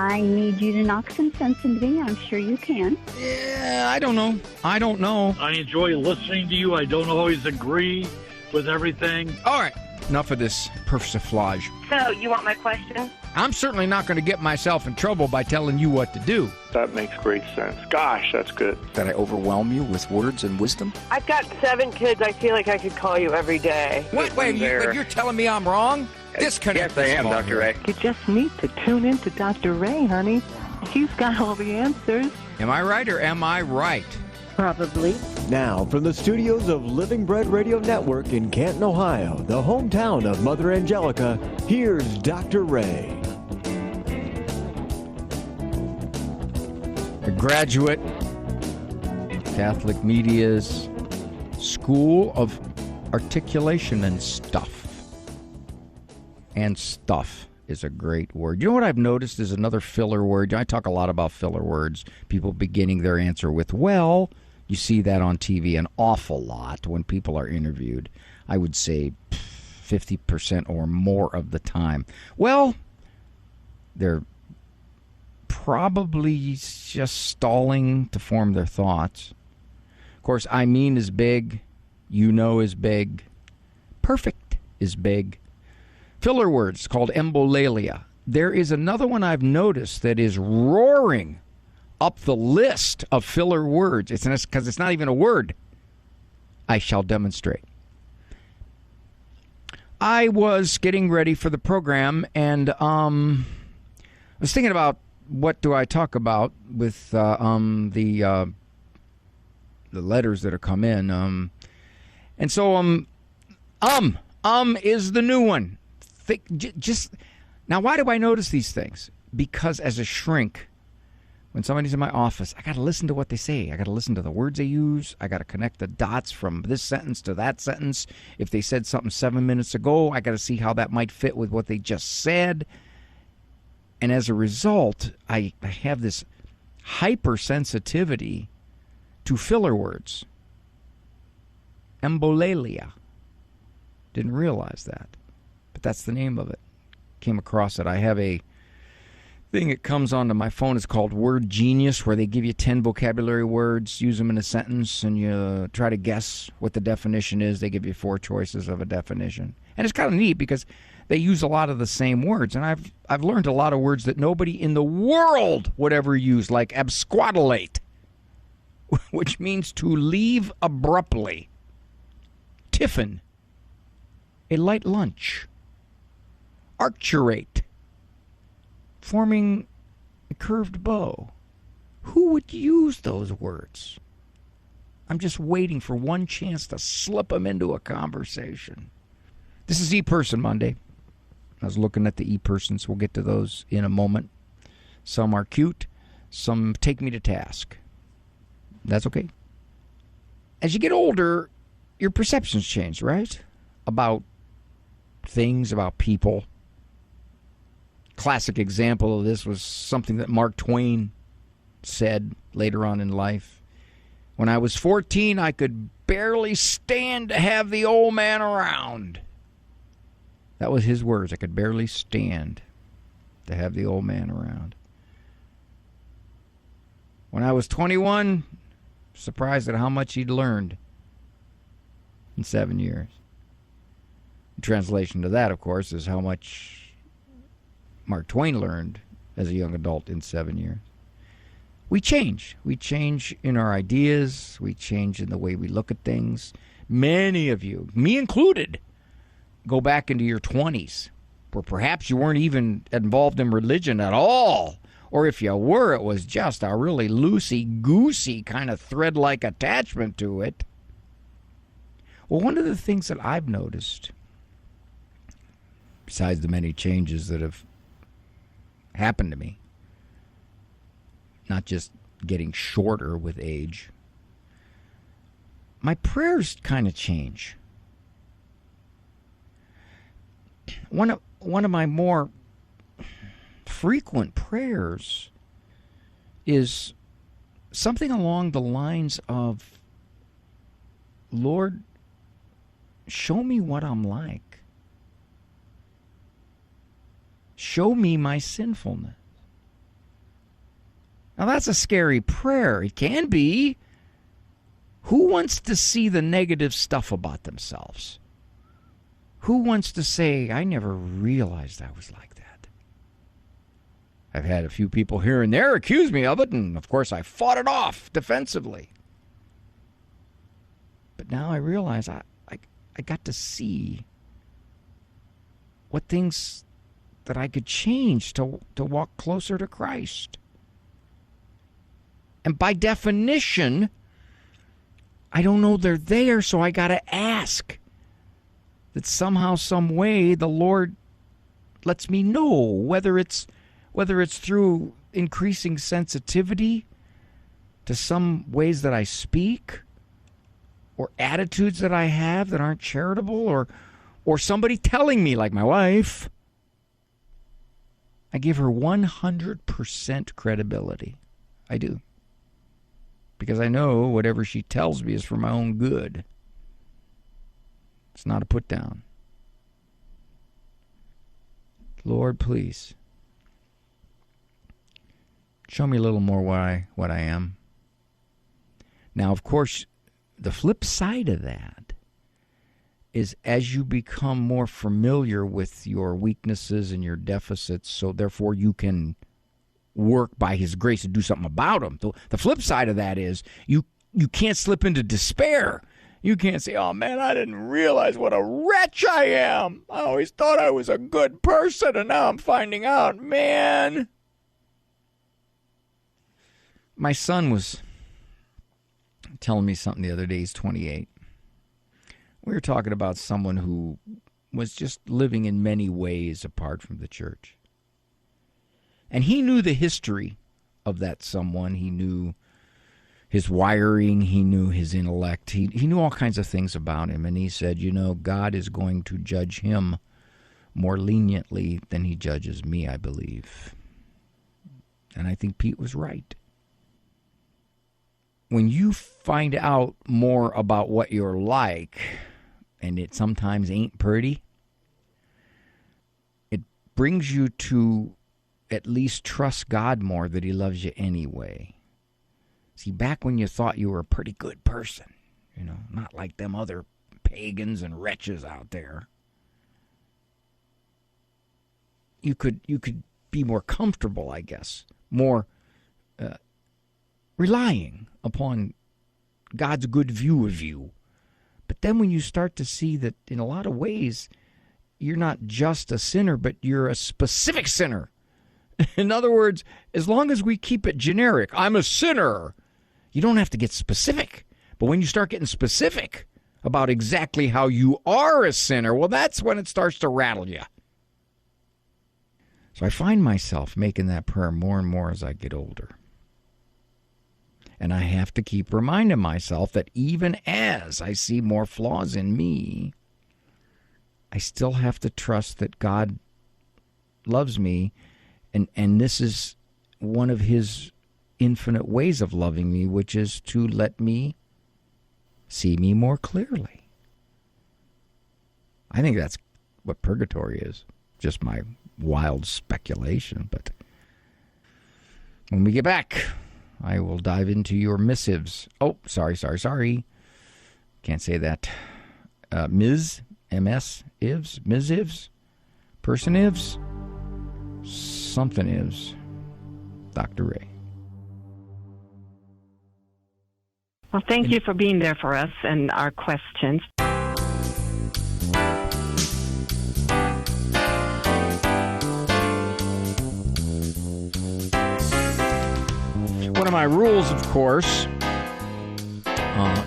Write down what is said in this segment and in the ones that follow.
I need you to knock some sense into me. I'm sure you can. Yeah, I don't know. I enjoy listening to you. I don't always agree with everything. All right, enough of this persiflage. So, you want my question? I'm certainly not going to get myself in trouble by telling you what to do. That makes great sense. Gosh, that's good. That I overwhelm you with words and wisdom? I've got 7 kids. I feel like I could call you every day. Wait, you're telling me I'm wrong? Disconnect. Yes, I am, Dr. Ray. You just need to tune in to Dr. Ray, honey. He's got all the answers. Am I right or am I right? Probably. Now, from the studios of Living Bread Radio Network in Canton, Ohio, the hometown of Mother Angelica, here's Dr. Ray. A graduate, Catholic Media's School of Articulation and Stuff. And stuff is a great word. You know what I've noticed is another filler word? I talk a lot about filler words. People beginning their answer with, well, you see that on TV an awful lot when people are interviewed. I would say 50% or more of the time. Well, they're probably just stalling to form their thoughts. Of course, I mean is big. You know is big. Perfect is big. Filler words called embolalia. There is another one I've noticed that is roaring up the list of filler words. It's because it's not even a word. I shall demonstrate. I was getting ready for the program, and I was thinking about what do I talk about with the letters that have come in. And so is the new one. Now, why do I notice these things? Because as a shrink, when somebody's in my office, I got to listen to what they say. I got to listen to the words they use. I got to connect the dots from this sentence to that sentence. If they said something 7 minutes ago, I got to see how that might fit with what they just said. And as a result, I have this hypersensitivity to filler words. Embolalia. Didn't realize that. But that's the name of it. Came across it. I have a thing that comes onto my phone. It's called Word Genius, where they give you 10 vocabulary words, use them in a sentence, and you try to guess what the definition is. They give you 4 choices of a definition. And it's kind of neat because they use a lot of the same words. And I've learned a lot of words that nobody in the world would ever use, like absquatulate, which means to leave abruptly. Tiffin, a light lunch. Arcturate, forming a curved bow. Who would use those words? I'm just waiting for one chance to slip them into a conversation. This is E-Person Monday. I was looking at the E-Persons. We'll get to those in a moment. Some are cute. Some take me to task. That's okay. As you get older, your perceptions change, right? About things, about people. Classic example of this was something that Mark Twain said later on in life. When I was 14, I could barely stand to have the old man around. That was his words. I could barely stand to have the old man around. When I was 21, surprised at how much he'd learned in 7 years. The translation to that, of course, is how much Mark Twain learned as a young adult in 7 years. We change. We change in our ideas. We change in the way we look at things. Many of you, me included, go back into your 20s, where perhaps you weren't even involved in religion at all. Or if you were, it was just a really loosey-goosey kind of thread-like attachment to it. Well, one of the things that I've noticed, besides the many changes that have happened to me, not just getting shorter with age, my prayers kind of change. One of my more frequent prayers is something along the lines of, Lord, show me what I'm like. Show me my sinfulness. Now, that's a scary prayer. It can be. Who wants to see the negative stuff about themselves? Who wants to say, I never realized I was like that? I've had a few people here and there accuse me of it, and of course I fought it off defensively. But now I realize I got to see what things that I could change to walk closer to Christ. And by definition, I don't know they're there, so I got to ask that somehow, some way, the Lord lets me know, whether it's through increasing sensitivity to some ways that I speak, or attitudes that I have that aren't charitable, or somebody telling me, like my wife. I give her 100% credibility. I do. Because I know whatever she tells me is for my own good. It's not a put down. Lord, please, show me a little more what I am. Now, of course, the flip side of that is as you become more familiar with your weaknesses and your deficits, so therefore you can work by His grace to do something about them. The flip side of that is you can't slip into despair. You can't say, oh man, I didn't realize what a wretch I am. I always thought I was a good person, and now I'm finding out, man. My son was telling me something the other day. He's 28. We were talking about someone who was just living in many ways apart from the church. And he knew the history of that someone. He knew his wiring. He knew his intellect. He knew all kinds of things about him. And he said, God is going to judge him more leniently than He judges me, I believe. And I think Pete was right. When you find out more about what you're like, and it sometimes ain't pretty, it brings you to at least trust God more, that He loves you anyway. See, back when you thought you were a pretty good person, not like them other pagans and wretches out there, you could be more comfortable, I guess, more relying upon God's good view of you. But then when you start to see that in a lot of ways you're not just a sinner, but you're a specific sinner. In other words, as long as we keep it generic, I'm a sinner, you don't have to get specific. But when you start getting specific about exactly how you are a sinner, well, that's when it starts to rattle you. So I find myself making that prayer more and more as I get older. And I have to keep reminding myself that even as I see more flaws in me, I still have to trust that God loves me, and this is one of His infinite ways of loving me, which is to let me see me more clearly. I think that's what purgatory is. Just my wild speculation. But when we get back, I will dive into your missives. Oh, sorry. Can't say that. Ms. MS, Ivs, Ms. Ivs, Person Ivs, something Ivs, Dr. Ray. Well, thank you for being there for us and our questions. One of my rules, of course,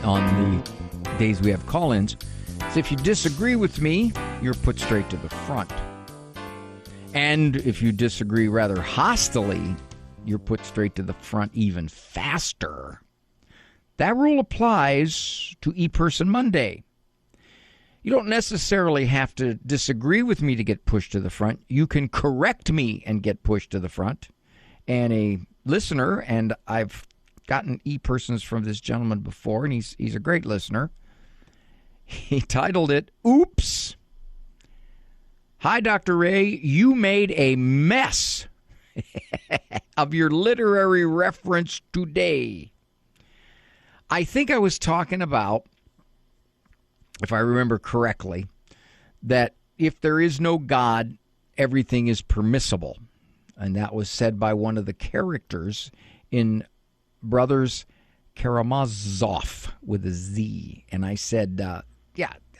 on the days we have call-ins, is if you disagree with me, you're put straight to the front. And if you disagree rather hostily, you're put straight to the front even faster. That rule applies to ePerson Monday. You don't necessarily have to disagree with me to get pushed to the front. You can correct me and get pushed to the front. And a listener, and I've gotten e-persons from this gentleman before, and he's a great listener. He titled it, Oops. Hi, Dr. Ray, you made a mess. of your literary reference today. I think I was talking about, if I remember correctly, that if there is no God, everything is permissible. And that was said by one of the characters in Brothers Karamazov with a Z. And I said,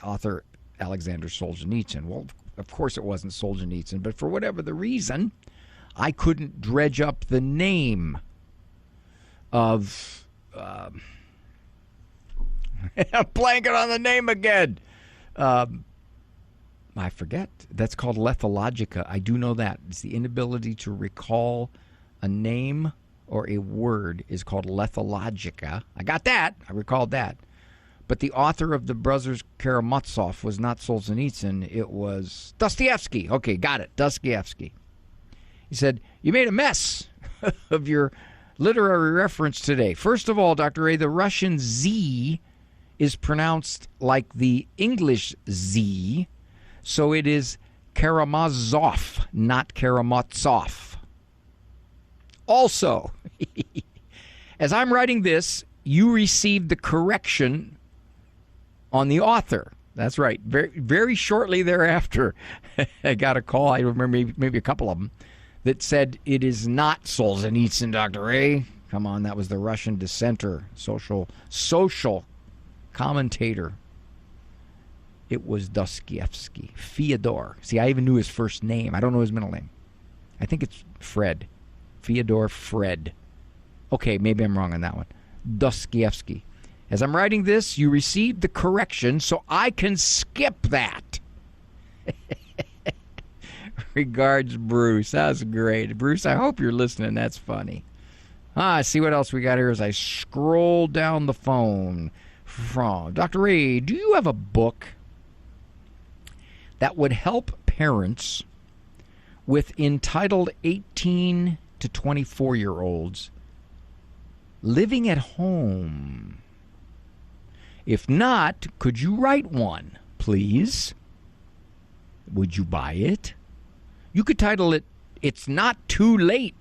author Alexander Solzhenitsyn. Well, of course it wasn't Solzhenitsyn, but for whatever the reason, I couldn't dredge up the name of... I'm blanking on the name again. I forget. That's called lethologica. I do know that. It's the inability to recall a name or a word is called lethologica. I got that. I recalled that. But the author of the Brothers Karamazov was not Solzhenitsyn. It was Dostoevsky. Okay, got it. Dostoevsky. He said, you made a mess of your literary reference today. First of all, Dr. A, the Russian Z is pronounced like the English Z, so it is Karamazov, not Karamazov. Also, as I'm writing this, you received the correction on the author. That's right. Very, very shortly thereafter, I got a call, I remember maybe a couple of them, that said it is not Solzhenitsyn, Dr. A. Come on, that was the Russian dissenter, social commentator. It was Dostoevsky, Fyodor. See, I even knew his first name. I don't know his middle name. I think it's Fred. Fyodor Fred. Okay, maybe I'm wrong on that one. Dostoevsky. As I'm writing this, you received the correction, so I can skip that. Regards, Bruce. That was great. Bruce, I hope you're listening. That's funny. See what else we got here as I scroll down the phone. From Dr. Ray, do you have a book that would help parents with entitled 18 to 24-year-olds living at home? If not, could you write one, please? Would you buy it? You could title it, It's Not Too Late.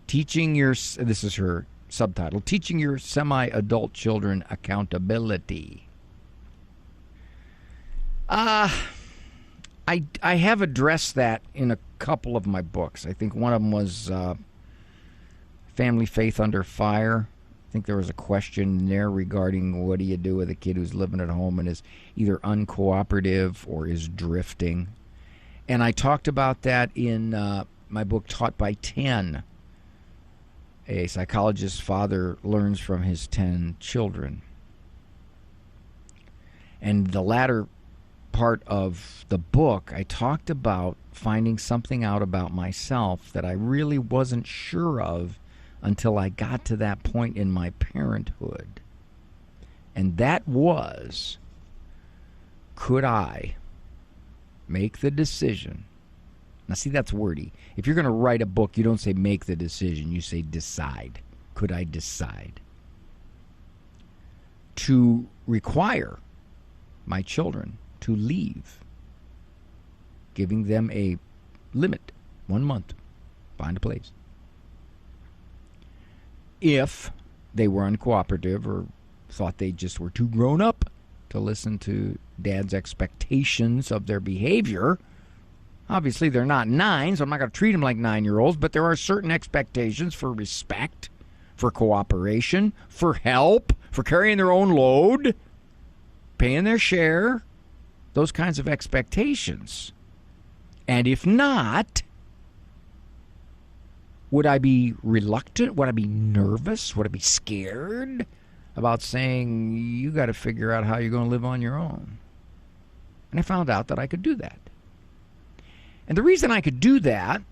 Teaching your, this is her subtitle, Teaching Your Semi-Adult Children Accountability. I have addressed that in a couple of my books. I think one of them was Family Faith Under Fire. I think there was a question there regarding what do you do with a kid who's living at home and is either uncooperative or is drifting. And I talked about that in my book, Taught by 10. A psychologist's father learns from his 10 children. And the latter part of the book, I talked about finding something out about myself that I really wasn't sure of until I got to that point in my parenthood. And that was, could I make the decision? Now, see, that's wordy. If you're going to write a book, you don't say make the decision. You say decide. Could I decide to require my children to leave, giving them a limit, 1 month, find a place, if they were uncooperative or thought they just were too grown up to listen to Dad's expectations of their behavior. Obviously, they're not 9, so I'm not going to treat them like 9-year-olds, but there are certain expectations for respect, for cooperation, for help, for carrying their own load, paying their share, those kinds of expectations. And if not, would I be reluctant? Would I be nervous? Would I be scared about saying, you got to figure out how you're going to live on your own? And I found out that I could do that. And the reason I could do that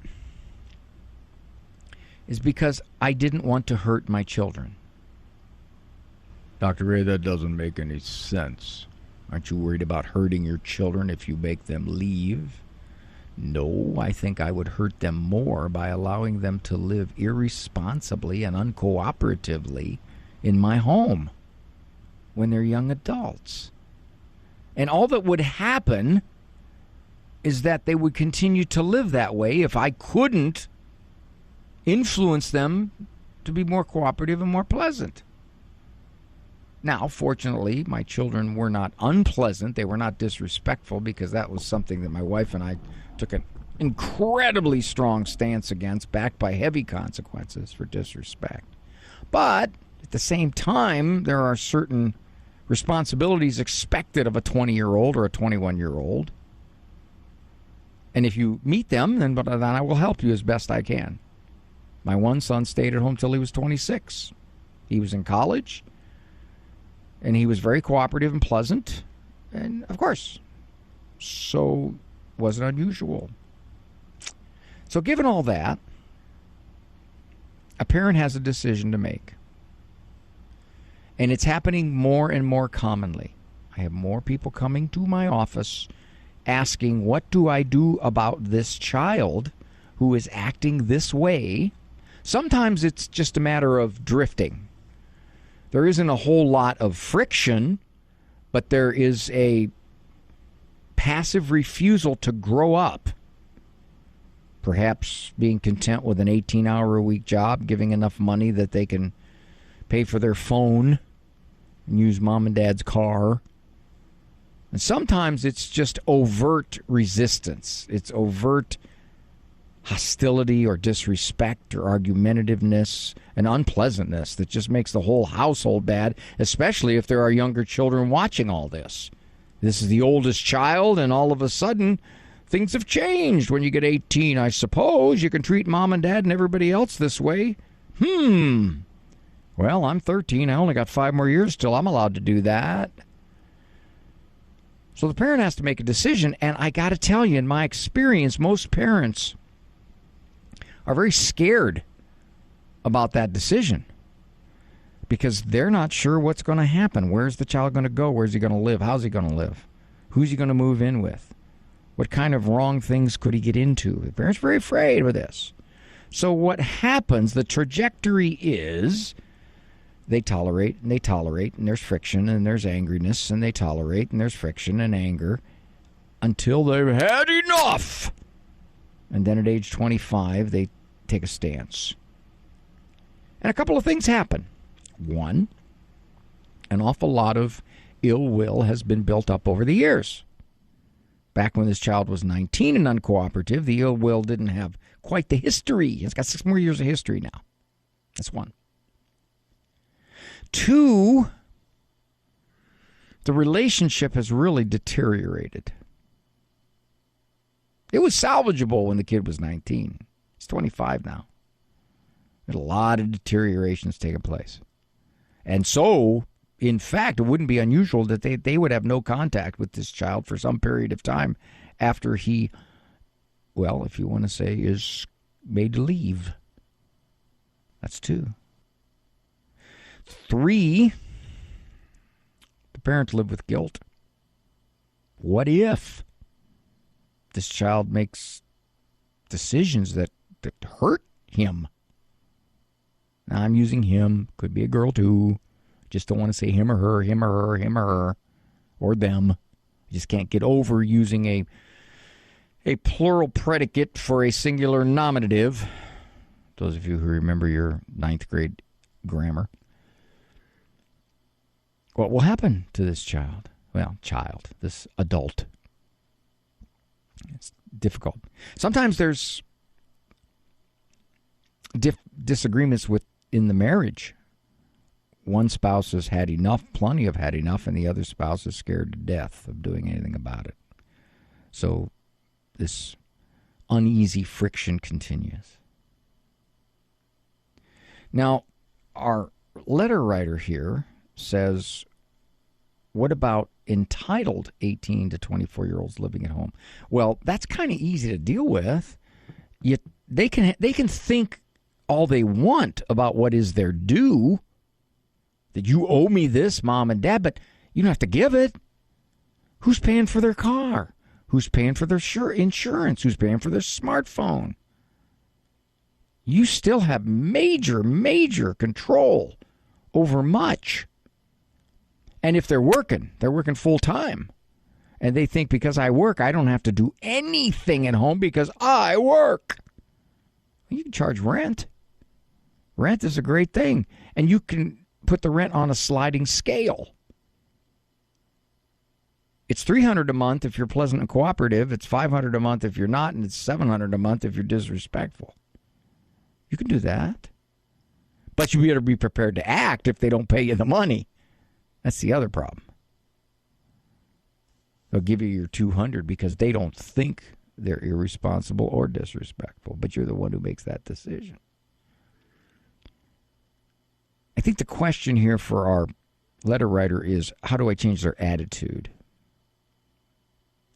is because I didn't want to hurt my children. Dr. Ray, that doesn't make any sense. Aren't you worried about hurting your children if you make them leave? No, I think I would hurt them more by allowing them to live irresponsibly and uncooperatively in my home when they're young adults. And all that would happen is that they would continue to live that way if I couldn't influence them to be more cooperative and more pleasant. Now, fortunately, my children were not unpleasant. They were not disrespectful, because that was something that my wife and I took an incredibly strong stance against, backed by heavy consequences for disrespect. But at the same time, there are certain responsibilities expected of a 20-year-old or a 21-year-old. And if you meet them, then I will help you as best I can. My one son stayed at home till he was 26. He was in college, and he was very cooperative and pleasant. And, of course, so wasn't unusual. So given all that, a parent has a decision to make. And it's happening more and more commonly. I have more people coming to my office asking, what do I do about this child who is acting this way? Sometimes it's just a matter of drifting. There isn't a whole lot of friction, but there is a passive refusal to grow up. Perhaps being content with an 18-hour-a-week job, giving enough money that they can pay for their phone and use mom and dad's car. And sometimes it's just overt resistance. It's overt hostility or disrespect or argumentativeness and unpleasantness that just makes the whole household bad, especially if there are younger children watching all this. This is the oldest child, and all of a sudden, things have changed. When you get 18, I suppose, you can treat mom and dad and everybody else this way. Well, I'm 13. I only got 5 more years till I'm allowed to do that. So the parent has to make a decision, and I got to tell you, in my experience, most parents are very scared about that decision because they're not sure what's going to happen. Where's the child going to go? Where's he going to live? How's he going to live? Who's he going to move in with? What kind of wrong things could he get into? The parent's very afraid of this. So what happens, the trajectory is they tolerate, and there's friction, and there's angriness, and they tolerate, and there's friction and anger until they've had enough. And then at age 25, they take a stance. And a couple of things happen. One, an awful lot of ill will has been built up over the years. Back when this child was 19 and uncooperative, the ill will didn't have quite the history. It's got 6 more years of history now. That's one. 2, the relationship has really deteriorated. It was salvageable when the kid was 19. He's 25 now. There's a lot of deteriorations taking place. And so, in fact, it wouldn't be unusual that they would have no contact with this child for some period of time after he, well, if you want to say, is made to leave. That's 2. 3, the parents live with guilt. What if this child makes decisions that hurt him? Now, I'm using him. Could be a girl, too. Just don't want to say him or her, him or her, him or her, or them. I just can't get over using a plural predicate for a singular nominative. Those of you who remember your 9th grade grammar. What will happen to this child? Well, this adult. It's difficult. Sometimes there's disagreements within the marriage. One spouse has had enough, plenty have had enough, and the other spouse is scared to death of doing anything about it. So this uneasy friction continues. Now, our letter writer here says, what about entitled 18 to 24-year-olds living at home? Well, that's kind of easy to deal with. They can think all they want about what is their due, that you owe me this, mom and dad, but you don't have to give it. Who's paying for their car? Who's paying for their insurance? Who's paying for their smartphone? You still have major, major control over much. And if they're working full time. And they think because I work, I don't have to do anything at home because I work. You can charge rent. Rent is a great thing. And you can put the rent on a sliding scale. It's $300 a month if you're pleasant and cooperative. It's $500 a month if you're not, and it's $700 a month if you're disrespectful. You can do that. But you better be prepared to act if they don't pay you the money. That's the other problem. They'll give you your $200 because they don't think they're irresponsible or disrespectful, but you're the one who makes that decision. I think the question here for our letter writer is, how do I change their attitude?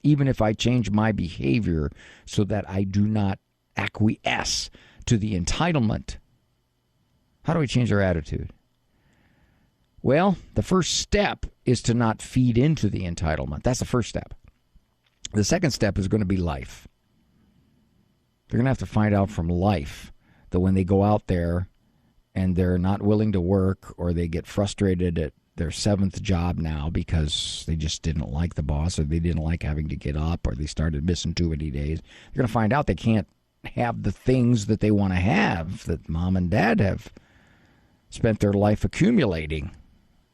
Even if I change my behavior so that I do not acquiesce to the entitlement, how do I change their attitude? Well, the first step is to not feed into the entitlement. That's the first step. The second step is going to be life. They're going to have to find out from life that when they go out there and they're not willing to work, or they get frustrated at their 7th job now because they just didn't like the boss, or they didn't like having to get up, or they started missing too many days, they're going to find out they can't have the things that they want to have that mom and dad have spent their life accumulating.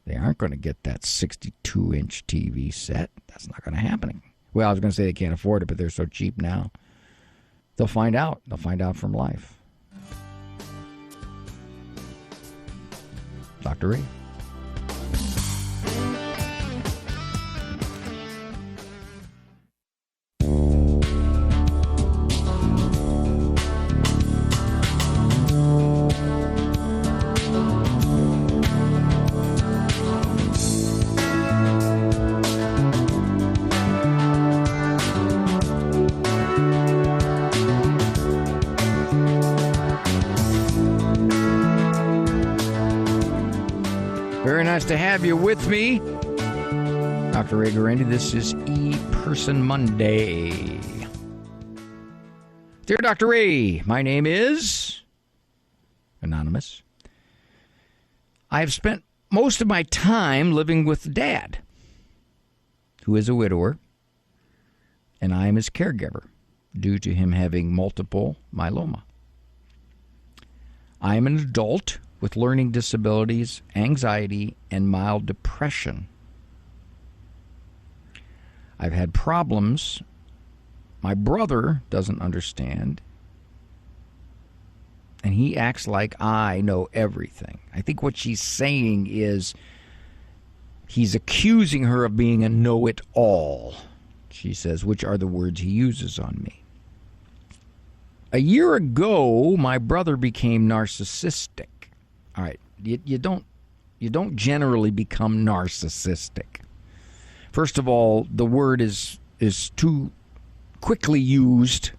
They aren't going to get that 62-inch TV set. That's not going to happen. Well, I was going to say they can't afford it, but they're so cheap now. They'll find out. They'll find out from life. Dr. Ray. Very nice to have you with me. Dr. Ray Guarendi, this is E-Person Monday. Dear Dr. Ray, my name is Anonymous. I have spent most of my time living with Dad, who is a widower, and I am his caregiver due to him having multiple myeloma. I am an adult with learning disabilities, anxiety, and mild depression. I've had problems my brother doesn't understand, and he acts like I know everything. I think what she's saying is he's accusing her of being a know-it-all, she says, which are the words he uses on me. A year ago, my brother became narcissistic. All right, you don't generally become narcissistic. First of all, the word is too quickly used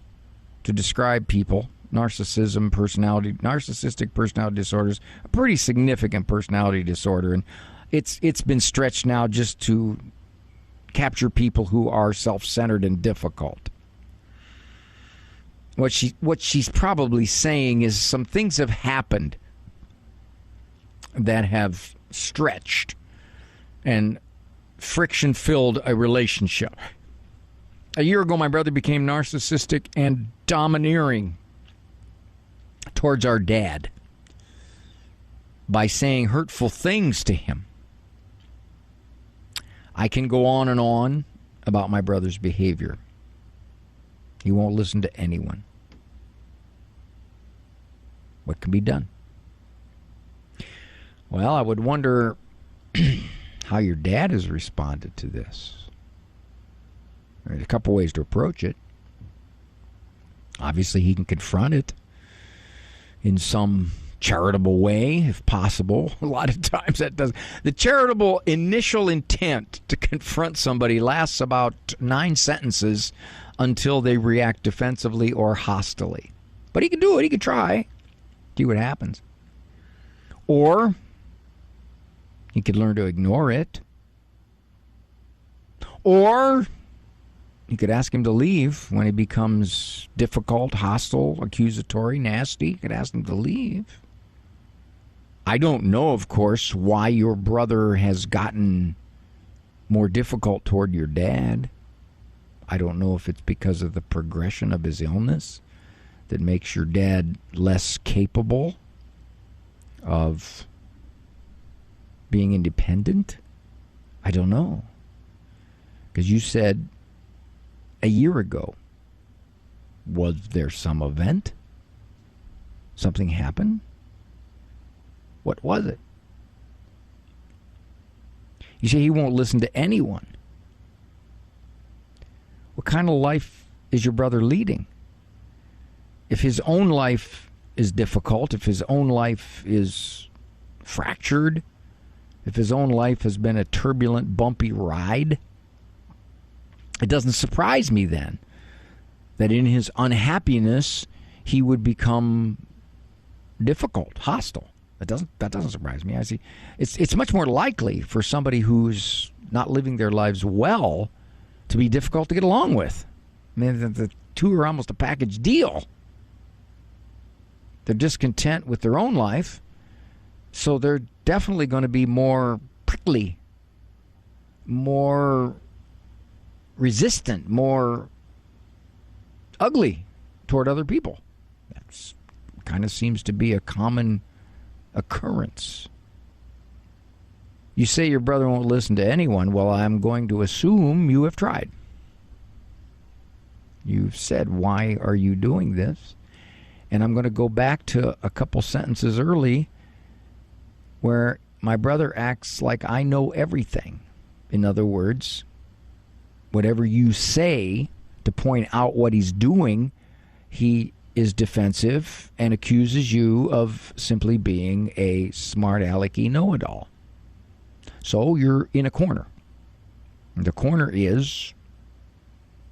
to describe people. Narcissistic personality disorder is a pretty significant personality disorder, and it's been stretched now just to capture people who are self-centered and difficult. What she's probably saying is some things have happened that have stretched and friction-filled a relationship. A year ago, my brother became narcissistic and domineering towards our dad by saying hurtful things to him. I can go on and on about my brother's behavior. He won't listen to anyone. What can be done? Well, I would wonder how your dad has responded to this. There's a couple ways to approach it. Obviously, he can confront it in some charitable way, if possible. A lot of times that does. The charitable initial intent to confront somebody lasts about 9 sentences until they react defensively or hostilely. But he can do it. He can try. See what happens. Or he could learn to ignore it. Or you could ask him to leave when he becomes difficult, hostile, accusatory, nasty. You could ask him to leave. I don't know, of course, why your brother has gotten more difficult toward your dad. I don't know if it's because of the progression of his illness that makes your dad less capable of being independent? I don't know. Because you said a year ago, was there some event? Something happened? What was it? You say he won't listen to anyone. What kind of life is your brother leading? If his own life is difficult, if his own life is fractured, if his own life has been a turbulent, bumpy ride, it doesn't surprise me then that in his unhappiness he would become difficult, hostile. That doesn't surprise me. I see. It's much more likely for somebody who's not living their lives well to be difficult to get along with. I mean, the two are almost a package deal. They're discontent with their own life, so they're definitely going to be more prickly, more resistant, more ugly toward other people. That kind of seems to be a common occurrence. You say your brother won't listen to anyone. Well, I'm going to assume you have tried. You've said, why are you doing this? And I'm going to go back to a couple sentences early where my brother acts like I know everything. In other words, whatever you say to point out what he's doing, he is defensive and accuses you of simply being a smart alecky know-it-all. So you're in a corner. And the corner is,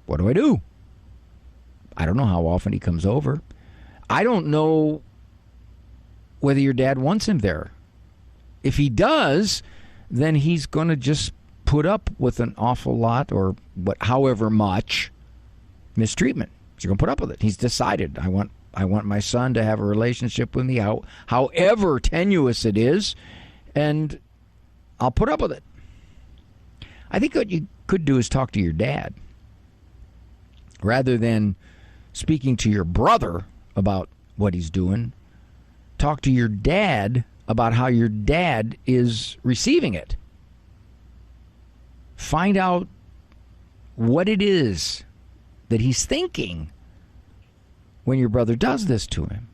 what do I do? I don't know how often he comes over. I don't know whether your dad wants him there. If he does, then he's going to just put up with an awful lot or however much mistreatment. He's going to put up with it. He's decided, I want my son to have a relationship with me, however tenuous it is, and I'll put up with it. I think what you could do is talk to your dad. Rather than speaking to your brother about what he's doing, talk to your dad about how your dad is receiving it. Find out what it is that he's thinking when your brother does this to him.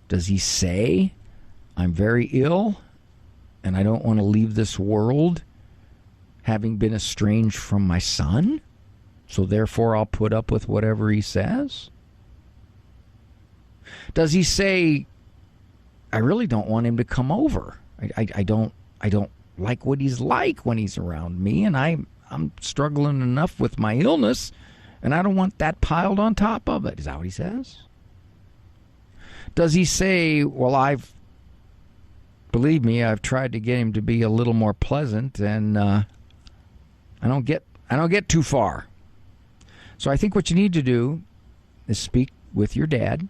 Does he say, I'm very ill and I don't want to leave this world having been estranged from my son, so therefore I'll put up with whatever he says? Does he say, I really don't want him to come over. I don't like what he's like when he's around me, and I'm struggling enough with my illness, and I don't want that piled on top of it. Is that what he says? Does he say, well, believe me, I've tried to get him to be a little more pleasant, and I don't get too far. So I think what you need to do is speak with your dad,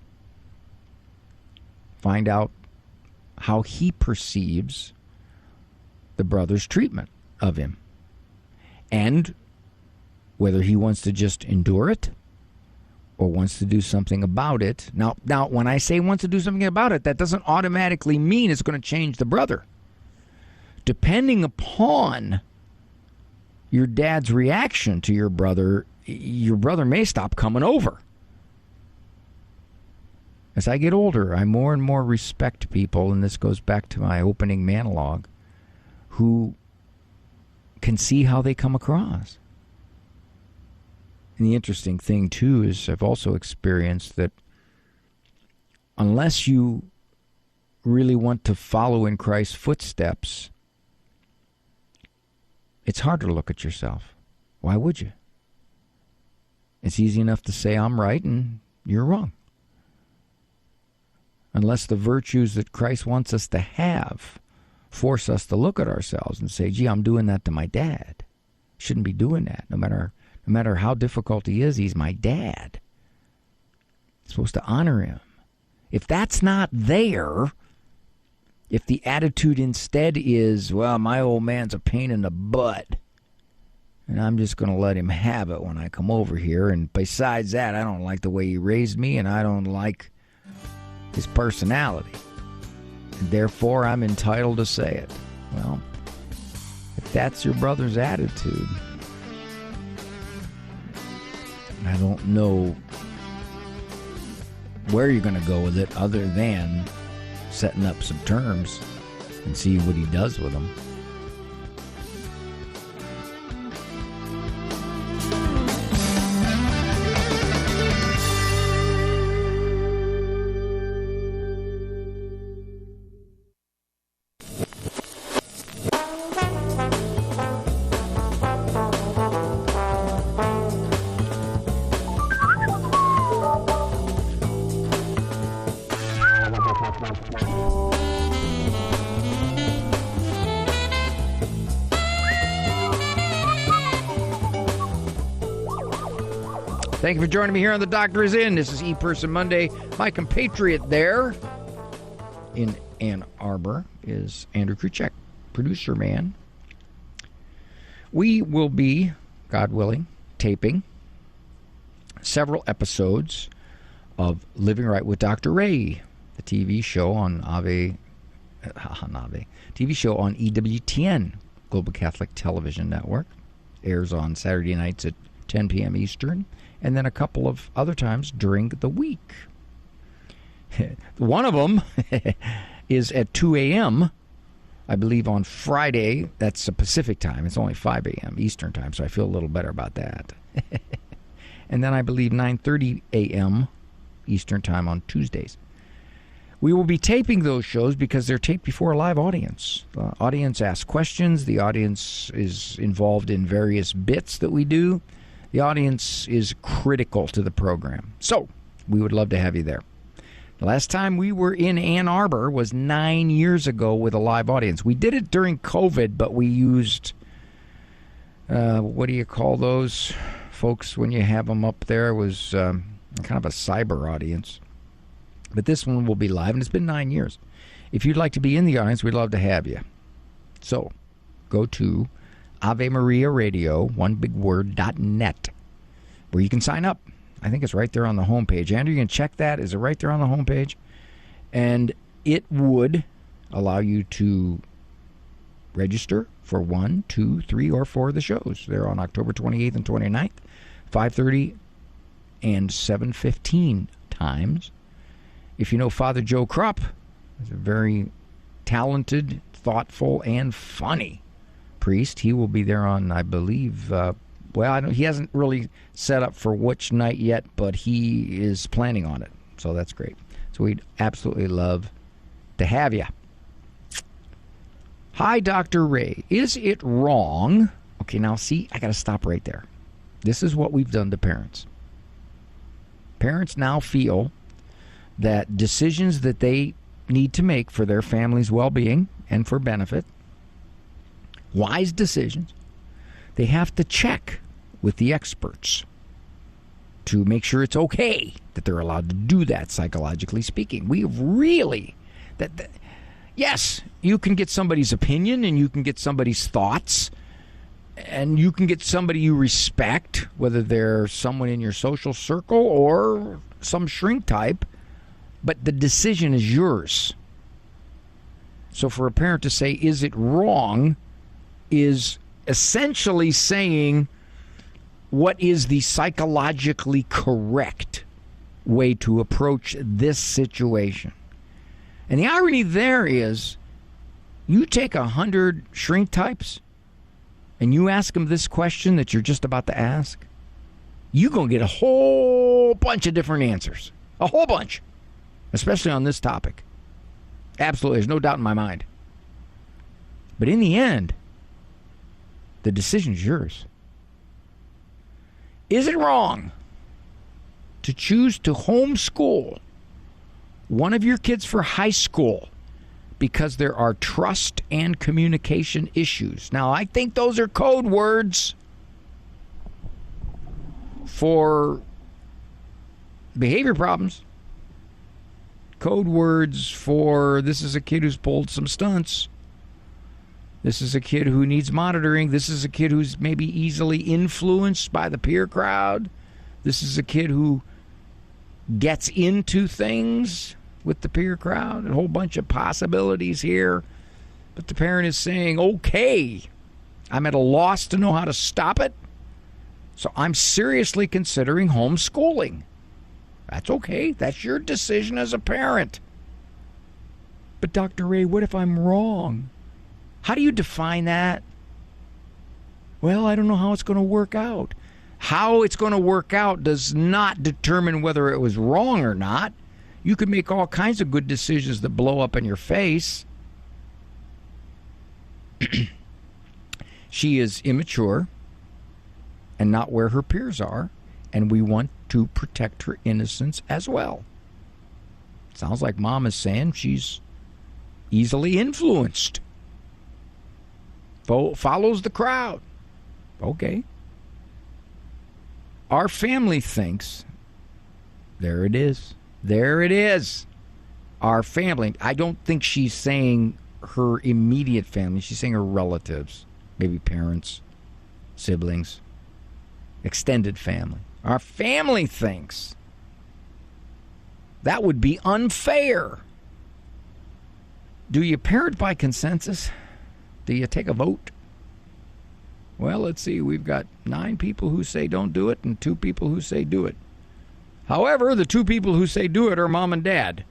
find out how he perceives the brother's treatment of him, and whether he wants to just endure it or wants to do something about it. Now, when I say wants to do something about it, that doesn't automatically mean it's going to change the brother. Depending upon your dad's reaction to your brother may stop coming over. As I get older, I more and more respect people, and this goes back to my opening monologue, who can see how they come across. And the interesting thing, too, is I've also experienced that unless you really want to follow in Christ's footsteps, it's hard to look at yourself. Why would you? It's easy enough to say I'm right and you're wrong. Unless the virtues that Christ wants us to have force us to look at ourselves and say, gee, I'm doing that to my dad. Shouldn't be doing that. No matter how difficult he is, he's my dad. I'm supposed to honor him. If that's not there, if the attitude instead is, well, my old man's a pain in the butt, and I'm just going to let him have it when I come over here, and besides that, I don't like the way he raised me, and I don't like his personality. And therefore, I'm entitled to say it. Well, if that's your brother's attitude, I don't know where you're going to go with it other than setting up some terms and see what he does with them. Thank you for joining me here on The Doctor Is In. This is E-Person Monday. My compatriot there in Ann Arbor is Andrew Kruchek, producer man. We will be, God willing, taping several episodes of Living Right with Dr. Ray, the TV show on TV show on EWTN, Global Catholic Television Network. Airs on Saturday nights at 10 p.m. Eastern, and then a couple of other times during the week. One of them is at 2 a.m., I believe, on Friday. That's a Pacific time. It's only 5 a.m. Eastern time, so I feel a little better about that. And then I believe 9:30 a.m. Eastern time on Tuesdays. We will be taping those shows because they're taped before a live audience. The audience asks questions. The audience is involved in various bits that we do. The audience is critical to the program. So, we would love to have you there. The last time we were in Ann Arbor was 9 years ago with a live audience. We did it during COVID, but we used, what do you call those folks when you have them up there? It was kind of a cyber audience. But this one will be live, and it's been 9 years. If you'd like to be in the audience, we'd love to have you. So, go to Ave Maria Radio, onebigword.net, where you can sign up. I think it's right there on the homepage. Andrew, you can check that. Is it right there on the homepage? And it would allow you to register for 1, 2, 3, or 4 of the shows. They're on October 28th and 29th, 5:30 and 7:15 times. If you know Father Joe Krupp, he's a very talented, thoughtful, and funny priest. He will be there on, I believe, he hasn't really set up for which night yet, but he is planning on it. So that's great. So we'd absolutely love to have you. Hi, Dr. Ray. Is it wrong? Okay, now see, I got to stop right there. This is what we've done to parents. Parents now feel that decisions that they need to make for their family's well-being and for benefit, wise decisions, they have to check with the experts to make sure it's okay that they're allowed to do that, psychologically speaking. We really, yes, you can get somebody's opinion and you can get somebody's thoughts and you can get somebody you respect, whether they're someone in your social circle or some shrink type, but the decision is yours. So for a parent to say, is it wrong, is essentially saying what is the psychologically correct way to approach this situation. And the irony there is, you take 100 shrink types and you ask them this question that you're just about to ask, you're going to get a whole bunch of different answers. A whole bunch. Especially on this topic. Absolutely, there's no doubt in my mind. But in the end, the decision's yours. Is it wrong to choose to homeschool one of your kids for high school because there are trust and communication issues? Now, I think those are code words for behavior problems. Code words for this is a kid who's pulled some stunts. This is a kid who needs monitoring. This is a kid who's maybe easily influenced by the peer crowd. This is a kid who gets into things with the peer crowd, a whole bunch of possibilities here. But the parent is saying, okay, I'm at a loss to know how to stop it, so I'm seriously considering homeschooling. That's okay. That's your decision as a parent. But Dr. Ray, what if I'm wrong? How do you define that? Well, I don't know how it's going to work out. How it's going to work out does not determine whether it was wrong or not. You can make all kinds of good decisions that blow up in your face. She is immature and not where her peers are, and we want to protect her innocence as well. Sounds like Mom is saying she's easily influenced. Follows the crowd. Okay. Our family thinks, there it is. There it is. Our family. I don't think she's saying her immediate family. She's saying her relatives, maybe parents, siblings, extended family. Our family thinks that would be unfair. Do you parent by consensus? Do you take a vote? Well, let's see. We've got 9 people who say don't do it and 2 people who say do it. However, the 2 people who say do it are Mom and Dad.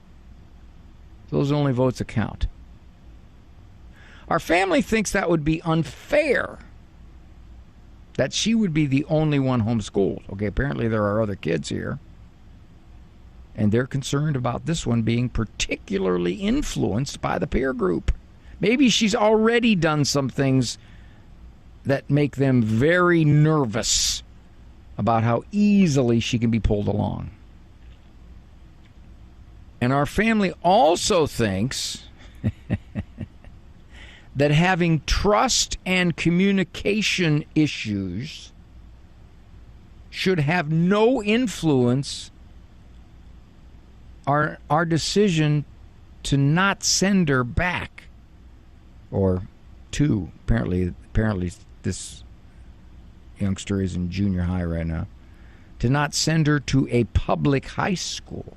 Those are the only votes that count. Our family thinks that would be unfair, that she would be the only one homeschooled. Okay, apparently there are other kids here, and they're concerned about this one being particularly influenced by the peer group. Maybe she's already done some things that make them very nervous about how easily she can be pulled along. And our family also thinks that having trust and communication issues should have no influence on our decision to not send her back, or to, apparently this youngster is in junior high right now, to not send her to a public high school.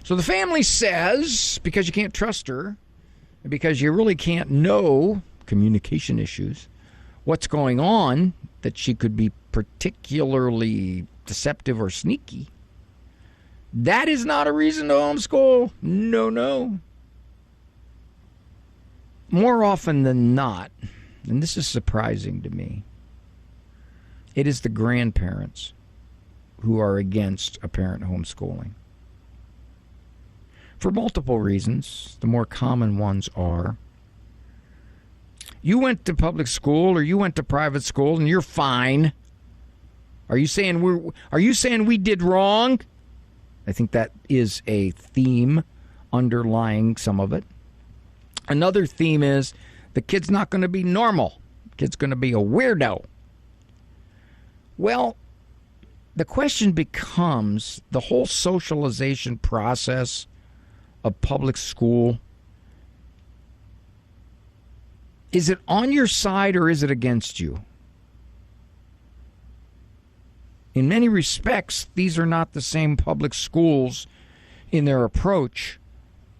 So the family says, because you can't trust her, because you really can't know communication issues, what's going on, that she could be particularly deceptive or sneaky, that is not a reason to homeschool. No. More often than not, and this is surprising to me, it is the grandparents who are against a parent homeschooling. For multiple reasons. The more common ones are, you went to public school or you went to private school and you're fine. Are you saying we did wrong? I think that is a theme underlying some of it. Another theme is the kid's not going to be normal. The kid's going to be a weirdo. Well, the question becomes, the whole socialization process of public school, is it on your side or is it against you? In many respects, these are not the same public schools in their approach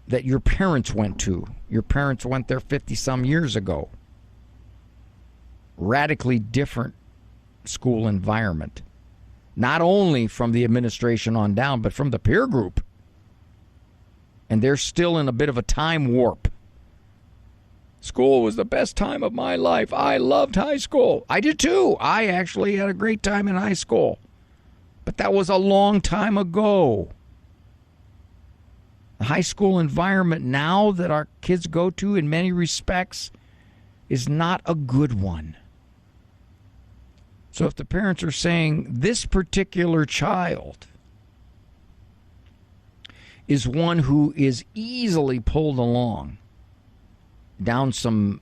that your parents went to. Your parents went there 50-some years ago. Radically different school environment. Not only from the administration on down, but from the peer group. And they're still in a bit of a time warp. School was the best time of my life. I loved high school. I did too. I actually had a great time in high school. But that was a long time ago. The high school environment now that our kids go to, in many respects, is not a good one. So if the parents are saying this particular child is one who is easily pulled along down some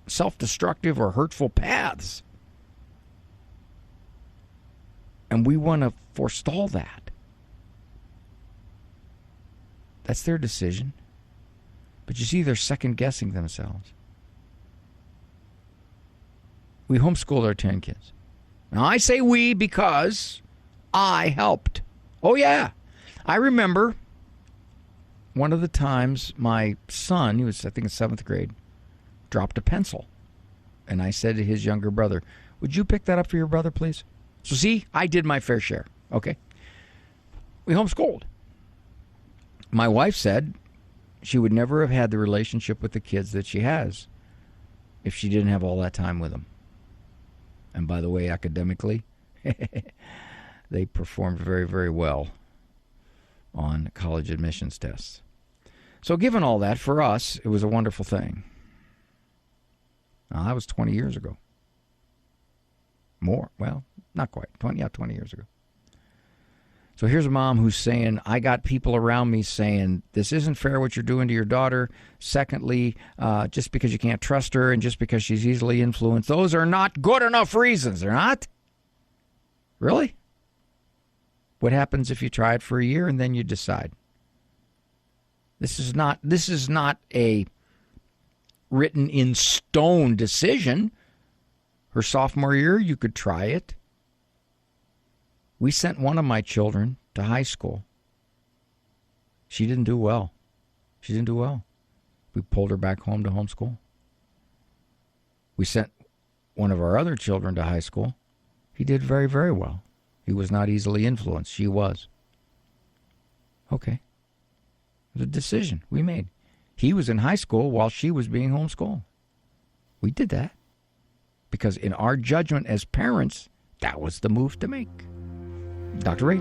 self-destructive or hurtful paths, and we want to forestall that, that's their decision. But you see, they're second-guessing themselves. We homeschooled our 10 kids. Now, I say we because I helped. Oh, yeah. I remember one of the times my son, he was, I think, in 7th grade, dropped a pencil. And I said to his younger brother, would you pick that up for your brother, please? So see, I did my fair share. Okay. We homeschooled. My wife said she would never have had the relationship with the kids that she has if she didn't have all that time with them. And by the way, academically, they performed very, very well on college admissions tests. So given all that, for us, it was a wonderful thing. Now, that was 20 years ago. More. Well, not quite. 20 years ago. So here's a mom who's saying, I got people around me saying, this isn't fair what you're doing to your daughter. Secondly, just because you can't trust her and just because she's easily influenced, those are not good enough reasons. They're not? Really? What happens if you try it for a year and then you decide? This is not a written in stone decision. Her sophomore year, you could try it. We sent one of my children to high school. She didn't do well. We pulled her back home to homeschool. We sent one of our other children to high school. He did very, very well. He was not easily influenced. She was. Okay. It was a decision we made. He was in high school while she was being homeschooled. We did that because in our judgment as parents, that was the move to make. Dr. Ray.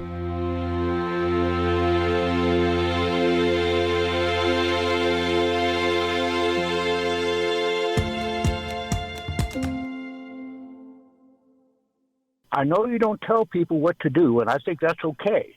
I know you don't tell people what to do, and I think that's okay.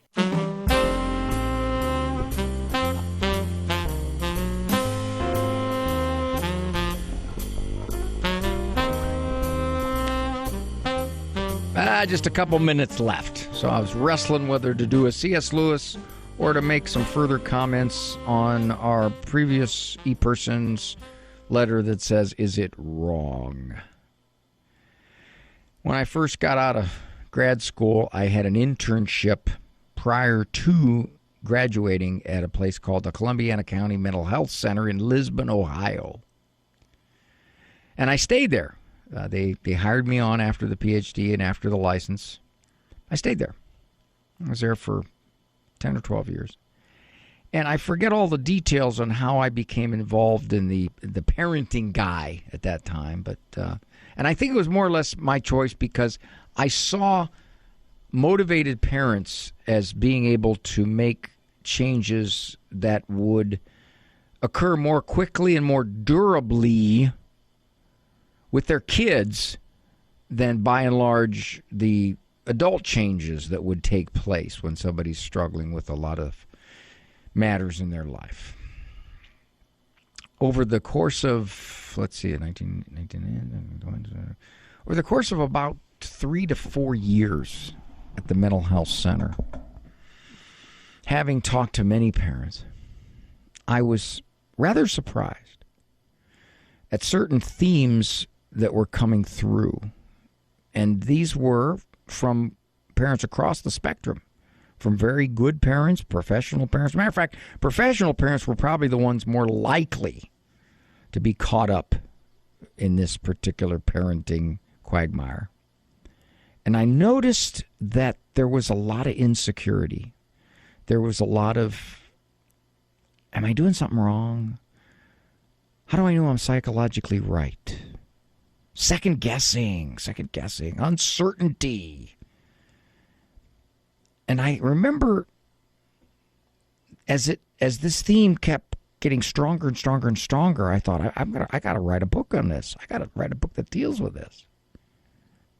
Just a couple minutes left. So I was wrestling whether to do a C.S. Lewis or to make some further comments on our previous ePerson's letter that says, is it wrong? When I first got out of grad school, I had an internship prior to graduating at a place called the Columbiana County Mental Health Center in Lisbon, Ohio. And I stayed there. They hired me on after the PhD and after the license. I stayed there. I was there for 10 or 12 years. And I forget all the details on how I became involved in the parenting guy at that time. But and I think it was more or less my choice because I saw motivated parents as being able to make changes that would occur more quickly and more durably with their kids than, by and large, the adult changes that would take place when somebody's struggling with a lot of matters in their life. Over the course of, let's see, over the course of about 3 to 4 years at the Mental Health Center, having talked to many parents, I was rather surprised at certain themes that were coming through. And these were from parents across the spectrum, from very good parents, professional parents. Matter of fact, professional parents were probably the ones more likely to be caught up in this particular parenting quagmire. And I noticed that there was a lot of insecurity. There was a lot of, am I doing something wrong? How do I know I'm psychologically right? Second guessing, uncertainty. And I remember as this theme kept getting stronger and stronger and stronger, I thought, I got to write a book on this. I got to write a book that deals with this.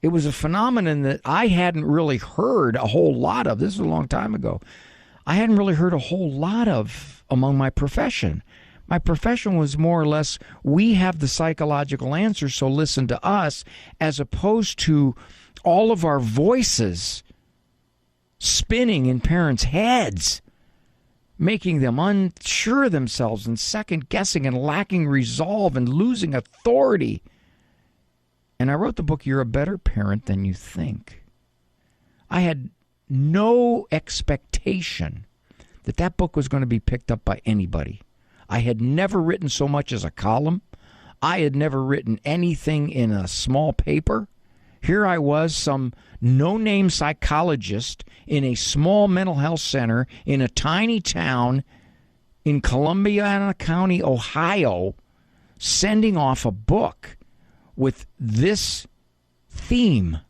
It was a phenomenon that I hadn't really heard a whole lot of. This is a long time ago. I hadn't really heard a whole lot of among my profession. My profession was more or less, we have the psychological answer, so listen to us, as opposed to all of our voices spinning in parents' heads, making them unsure of themselves and second-guessing and lacking resolve and losing authority. And I wrote the book, You're a Better Parent Than You Think. I had no expectation that book was going to be picked up by anybody. I had never written so much as a column. I had never written anything in a small paper. Here I was, some no-name psychologist in a small mental health center in a tiny town in Columbiana County, Ohio, sending off a book with this theme,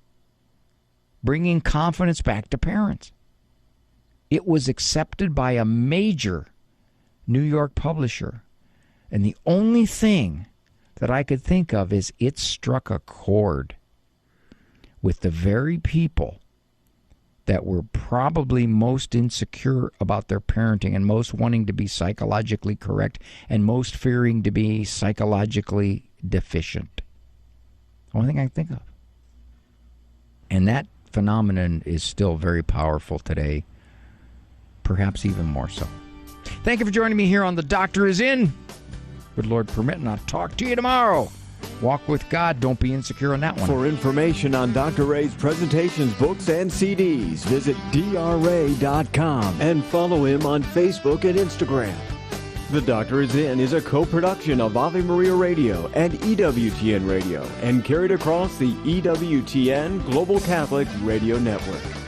bringing confidence back to parents. It was accepted by a major New York publisher, and the only thing that I could think of is it struck a chord with the very people that were probably most insecure about their parenting and most wanting to be psychologically correct and most fearing to be psychologically deficient. Only thing I can think of. And that phenomenon is still very powerful today, perhaps even more so. Thank you for joining me here on The Doctor Is In. Good Lord permitting, I'll talk to you tomorrow. Walk with God. Don't be insecure on that one. For information on Dr. Ray's presentations, books, and CDs, visit drray.com and follow him on Facebook and Instagram. The Doctor Is In is a co-production of Ave Maria Radio and EWTN Radio and carried across the EWTN Global Catholic Radio Network.